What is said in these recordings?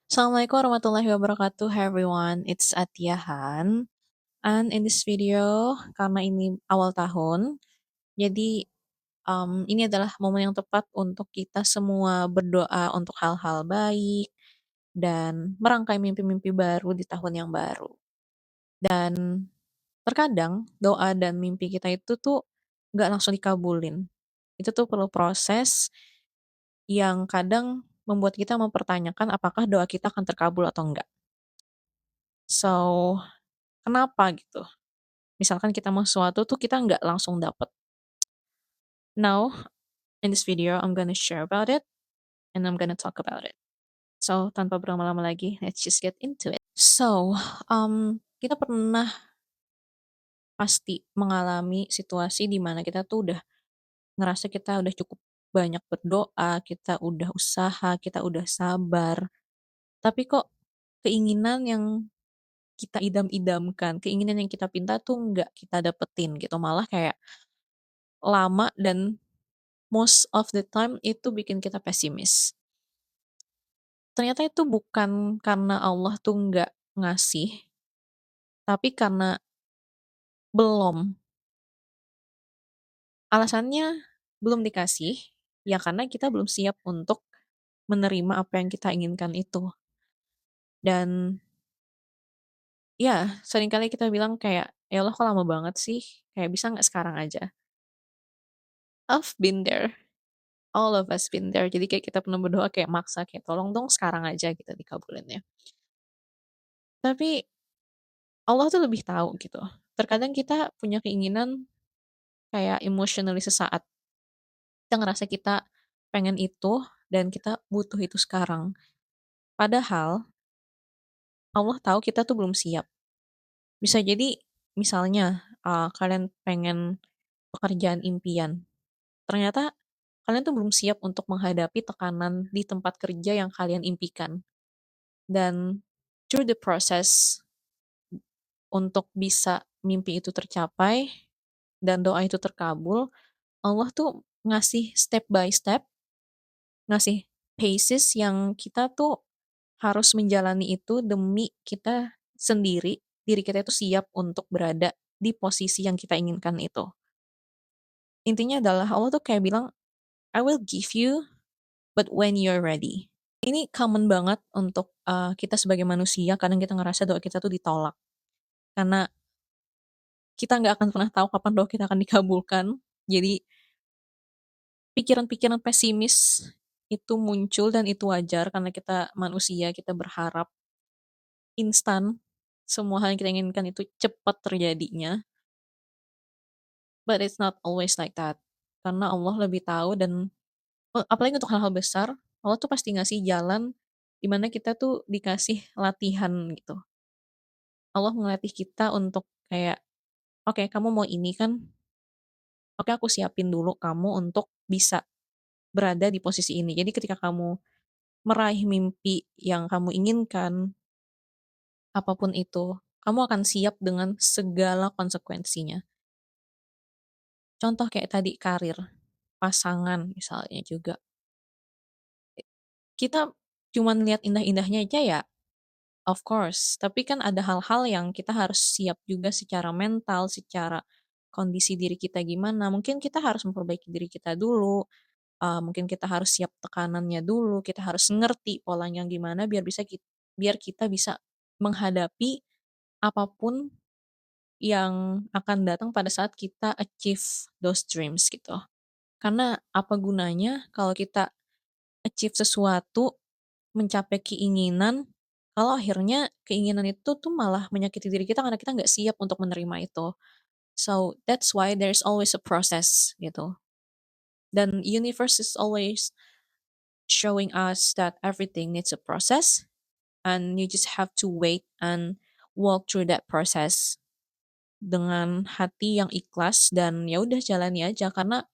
Assalamualaikum warahmatullahi wabarakatuh. Hi everyone, it's Atiahan. And in this video, karena ini awal tahun, jadi ini adalah momen yang tepat untuk kita semua berdoa untuk hal-hal baik dan merangkai mimpi-mimpi baru di tahun yang baru. Dan terkadang doa dan mimpi kita itu tuh nggak langsung dikabulin. Itu tuh perlu proses yang kadang membuat kita mempertanyakan apakah doa kita akan terkabul atau enggak. So, kenapa gitu? Misalkan kita mau sesuatu tuh kita nggak langsung dapet. Now, in this video, I'm gonna share about it and I'm gonna talk about it. So, tanpa berlama-lama lagi, let's just get into it. So, kita pernah pasti mengalami situasi di mana kita tuh udah ngerasa kita udah cukup banyak berdoa, kita udah usaha, kita udah sabar, tapi kok keinginan yang kita idam-idamkan, keinginan yang kita pinta tuh nggak kita dapetin gitu, malah kayak lama dan most of the time itu bikin kita pesimis. Ternyata itu bukan karena Allah tuh nggak ngasih, tapi karena belum. Alasannya belum dikasih, ya karena kita belum siap untuk menerima apa yang kita inginkan itu. Dan ya seringkali kita bilang kayak, "Ya Allah kok lama banget sih? Kayak bisa nggak sekarang aja?" I've been there, all of us been there. Jadi kayak kita pernah berdoa kayak maksa, kayak, "Tolong dong sekarang aja," gitu dikabulinnya. Tapi Allah tuh lebih tahu gitu. Terkadang kita punya keinginan kayak emotionally sesaat. Kita ngerasa kita pengen itu dan kita butuh itu sekarang. Padahal Allah tahu kita tuh belum siap. Bisa jadi misalnya kalian pengen pekerjaan impian. Ternyata kalian tuh belum siap untuk menghadapi tekanan di tempat kerja yang kalian impikan. Dan through the process untuk bisa mimpi itu tercapai dan doa itu terkabul, Allah tuh ngasih step by step, ngasih paces yang kita tuh harus menjalani itu demi kita sendiri, diri kita itu siap untuk berada di posisi yang kita inginkan itu. Intinya adalah Allah tuh kayak bilang, I will give you, but when you're ready. Ini common banget untuk kita sebagai manusia, kadang kita ngerasa doa kita tuh ditolak. Karena kita nggak akan pernah tahu kapan doa kita akan dikabulkan. Jadi pikiran-pikiran pesimis itu muncul dan itu wajar karena kita manusia, kita berharap instan, semua hal yang kita inginkan itu cepat terjadinya, but it's not always like that. Karena Allah lebih tahu dan apalagi untuk hal-hal besar, Allah tuh pasti ngasih jalan di mana kita tuh dikasih latihan gitu. Allah ngelatih kita untuk kayak, "Oke, kamu mau ini kan? Oke, aku siapin dulu kamu untuk bisa berada di posisi ini." Jadi ketika kamu meraih mimpi yang kamu inginkan, apapun itu, kamu akan siap dengan segala konsekuensinya. Contoh kayak tadi karir, pasangan misalnya juga. Kita cuman lihat indah-indahnya aja ya, of course, tapi kan ada hal-hal yang kita harus siap juga secara mental, secara kondisi diri kita gimana. Mungkin kita harus memperbaiki diri kita dulu, mungkin kita harus siap tekanannya dulu, kita harus ngerti polanya gimana biar kita bisa menghadapi apapun yang akan datang pada saat kita achieve those dreams gitu. Karena apa gunanya kalau kita achieve sesuatu, mencapai keinginan, kalau akhirnya keinginan itu tuh malah menyakiti diri kita karena kita nggak siap untuk menerima itu. So, that's why there's always a process gitu. Dan universe is always showing us that everything needs a process and you just have to wait and walk through that process dengan hati yang ikhlas dan ya udah jalani aja karena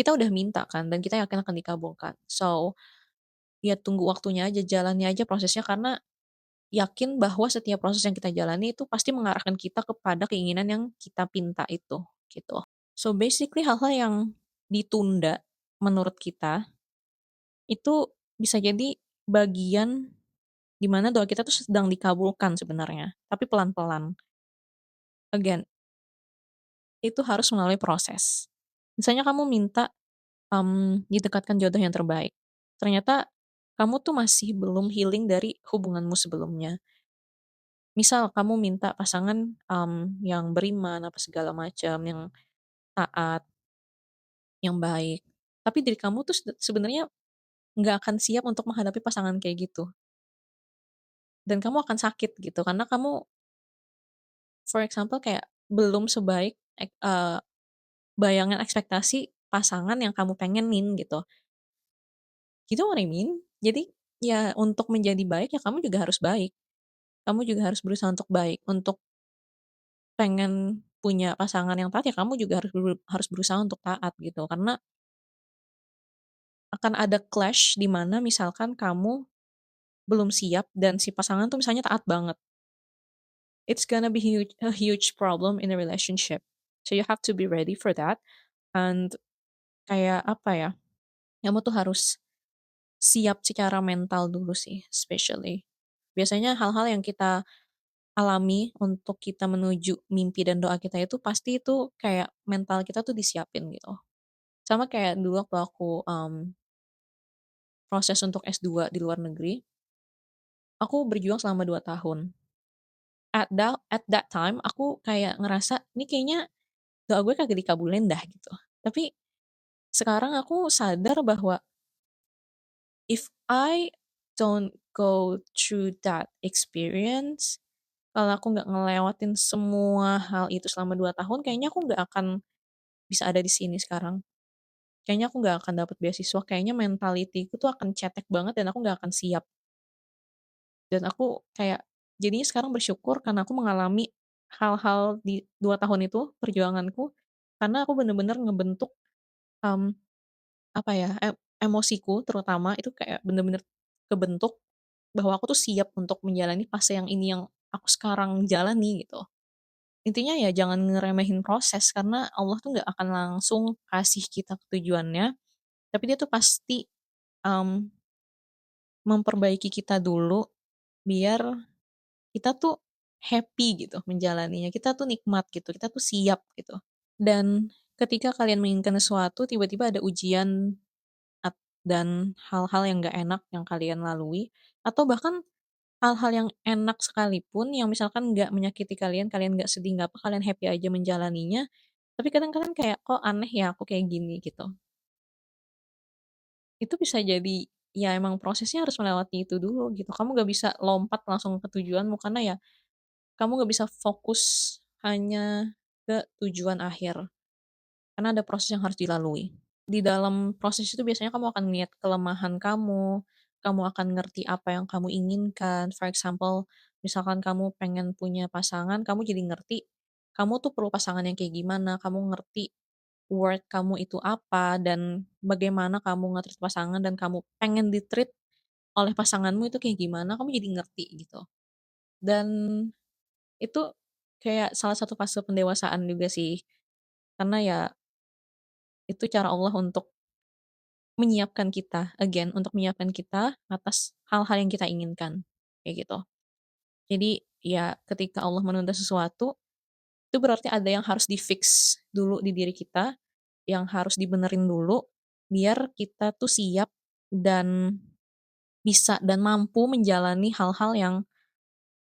kita udah minta kan dan kita yakin akan dikabulkan. So, ya tunggu waktunya aja, jalani aja prosesnya karena yakin bahwa setiap proses yang kita jalani itu pasti mengarahkan kita kepada keinginan yang kita pinta itu, gitu. So, basically hal-hal yang ditunda menurut kita itu bisa jadi bagian di mana doa kita tuh sedang dikabulkan sebenarnya, tapi pelan-pelan. Again, itu harus melalui proses. Misalnya kamu minta, didekatkan jodoh yang terbaik, ternyata kamu tuh masih belum healing dari hubunganmu sebelumnya. Misal kamu minta pasangan, yang beriman, apa segala macam, yang taat, yang baik, tapi diri kamu tuh sebenarnya nggak akan siap untuk menghadapi pasangan kayak gitu, dan kamu akan sakit gitu, karena kamu for example kayak belum sebaik bayangan ekspektasi pasangan yang kamu pengenin gitu. Gitu what I mean? Jadi, ya untuk menjadi baik, ya kamu juga harus baik. Kamu juga harus berusaha untuk baik. Untuk pengen punya pasangan yang taat, ya kamu juga harus berusaha untuk taat gitu. Karena akan ada clash di mana misalkan kamu belum siap dan si pasangan tuh misalnya taat banget. It's gonna be a huge problem in a relationship. So you have to be ready for that. And kayak apa ya, kamu tuh harus siap secara mental dulu sih, especially. Biasanya hal-hal yang kita alami untuk kita menuju mimpi dan doa kita itu pasti itu kayak mental kita tuh disiapin gitu. Sama kayak dulu waktu aku proses untuk S2 di luar negeri, aku berjuang selama 2 tahun. At that time aku kayak ngerasa, "Ini kayaknya doa gue kagak dikabulin dah," gitu. Tapi sekarang aku sadar bahwa if I don't go through that experience, kalau aku nggak ngelewatin semua hal itu selama 2 tahun, kayaknya aku nggak akan bisa ada di sini sekarang. Kayaknya aku nggak akan dapat beasiswa, kayaknya mentality-ku tuh akan cetek banget dan aku nggak akan siap. Dan aku kayak jadinya sekarang bersyukur karena aku mengalami hal-hal di 2 tahun itu, perjuanganku, karena aku bener-bener ngebentuk, mmm, apa ya, emosiku terutama itu kayak bener-bener kebentuk bahwa aku tuh siap untuk menjalani fase yang ini yang aku sekarang jalani gitu. Intinya ya jangan ngeremehin proses karena Allah tuh nggak akan langsung kasih kita tujuannya, tapi dia tuh pasti, mmm, memperbaiki kita dulu biar kita tuh happy gitu menjalaninya, kita tuh nikmat gitu, kita tuh siap gitu. Dan ketika kalian menginginkan sesuatu tiba-tiba ada ujian dan hal-hal yang nggak enak yang kalian lalui, atau bahkan hal-hal yang enak sekalipun yang misalkan nggak menyakiti kalian, kalian nggak sedih, nggak apa, kalian happy aja menjalaninya, tapi kadang-kadang kayak, "Kok aneh ya aku kayak gini?" Gitu. Itu bisa jadi, ya emang prosesnya harus melewati itu dulu gitu. Kamu nggak bisa lompat langsung ke tujuanmu karena ya kamu nggak bisa fokus hanya ke tujuan akhir, karena ada proses yang harus dilalui. Di dalam proses itu biasanya kamu akan lihat kelemahan kamu akan ngerti apa yang kamu inginkan. For example, misalkan kamu pengen punya pasangan, kamu jadi ngerti kamu tuh perlu pasangan yang kayak gimana, kamu ngerti worth kamu itu apa, dan bagaimana kamu nge-treat pasangan dan kamu pengen di-treat oleh pasanganmu itu kayak gimana, kamu jadi ngerti gitu. Dan itu kayak salah satu fase pendewasaan juga sih, karena ya itu cara Allah untuk menyiapkan kita, again, untuk menyiapkan kita atas hal-hal yang kita inginkan, kayak gitu. Jadi, ya ketika Allah menunda sesuatu, itu berarti ada yang harus di-fix dulu di diri kita, yang harus dibenerin dulu, biar kita tuh siap dan bisa dan mampu menjalani hal-hal yang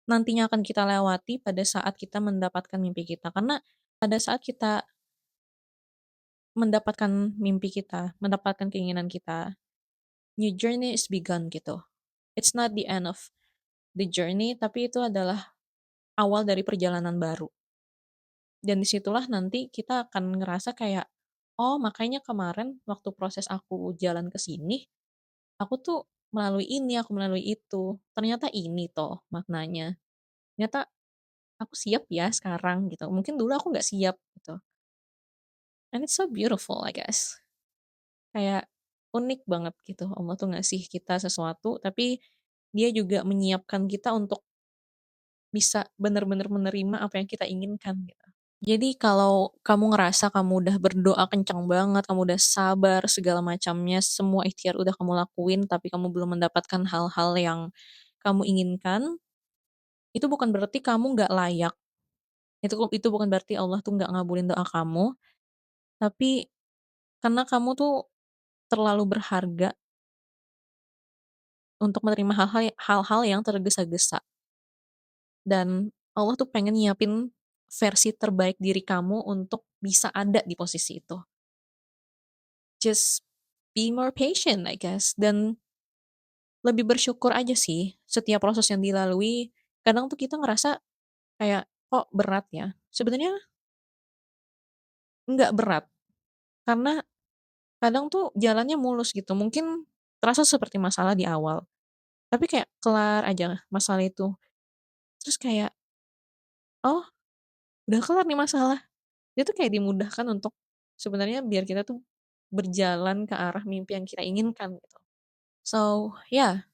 nantinya akan kita lewati pada saat kita mendapatkan mimpi kita. Karena pada saat kita mendapatkan mimpi kita, mendapatkan keinginan kita, new journey is begun gitu. It's not the end of the journey, tapi itu adalah awal dari perjalanan baru. Dan disitulah nanti kita akan ngerasa kayak, oh makanya kemarin waktu proses aku jalan ke sini, aku tuh melalui ini, aku melalui itu. Ternyata ini toh maknanya. Ternyata aku siap ya sekarang gitu. Mungkin dulu aku nggak siap gitu. And it's so beautiful, I guess. Kayak unik banget gitu. Allah tuh ngasih kita sesuatu, tapi dia juga menyiapkan kita untuk bisa benar-benar menerima apa yang kita inginkan gitu. Jadi kalau kamu ngerasa kamu udah berdoa kencang banget, kamu udah sabar segala macamnya, semua ikhtiar udah kamu lakuin, tapi kamu belum mendapatkan hal-hal yang kamu inginkan, itu bukan berarti kamu nggak layak, itu bukan berarti Allah tuh nggak ngabulin doa kamu, tapi karena kamu tuh terlalu berharga untuk menerima hal-hal yang tergesa-gesa, dan Allah tuh pengen nyiapin versi terbaik diri kamu untuk bisa ada di posisi itu. Just be more patient I guess, dan lebih bersyukur aja sih setiap proses yang dilalui. Kadang tuh kita ngerasa kayak, "Kok berat ya?" Sebenarnya nggak berat, karena kadang tuh jalannya mulus gitu, mungkin terasa seperti masalah di awal, tapi kayak kelar aja masalah itu, terus kayak, "Oh, udah kelar nih masalah." Itu kayak dimudahkan untuk sebenarnya biar kita tuh berjalan ke arah mimpi yang kita inginkan gitu. So, yeah,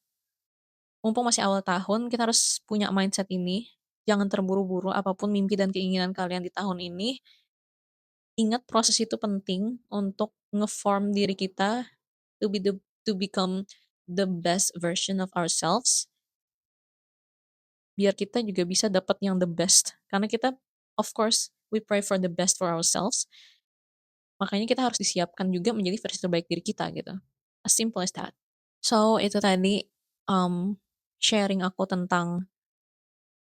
mumpung masih awal tahun, kita harus punya mindset ini, jangan terburu-buru apapun mimpi dan keinginan kalian di tahun ini, ingat proses itu penting untuk nge-form diri kita to be the to become the best version of ourselves, biar kita juga bisa dapat yang the best. Karena kita, of course, we pray for the best for ourselves, makanya kita harus disiapkan juga menjadi versi terbaik diri kita gitu. As simple as that. So, itu tadi, sharing aku tentang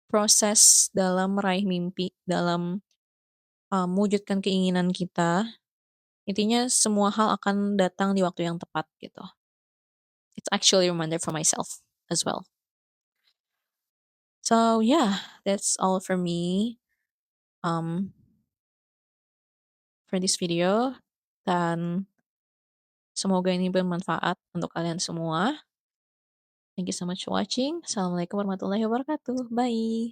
proses dalam meraih mimpi, dalam, mewujudkan keinginan kita, intinya semua hal akan datang di waktu yang tepat gitu. It's actually a reminder for myself as well. So yeah, that's all for me, um, for this video, dan semoga ini bermanfaat untuk kalian semua. Thank you so much for watching. Assalamualaikum warahmatullahi wabarakatuh. Bye.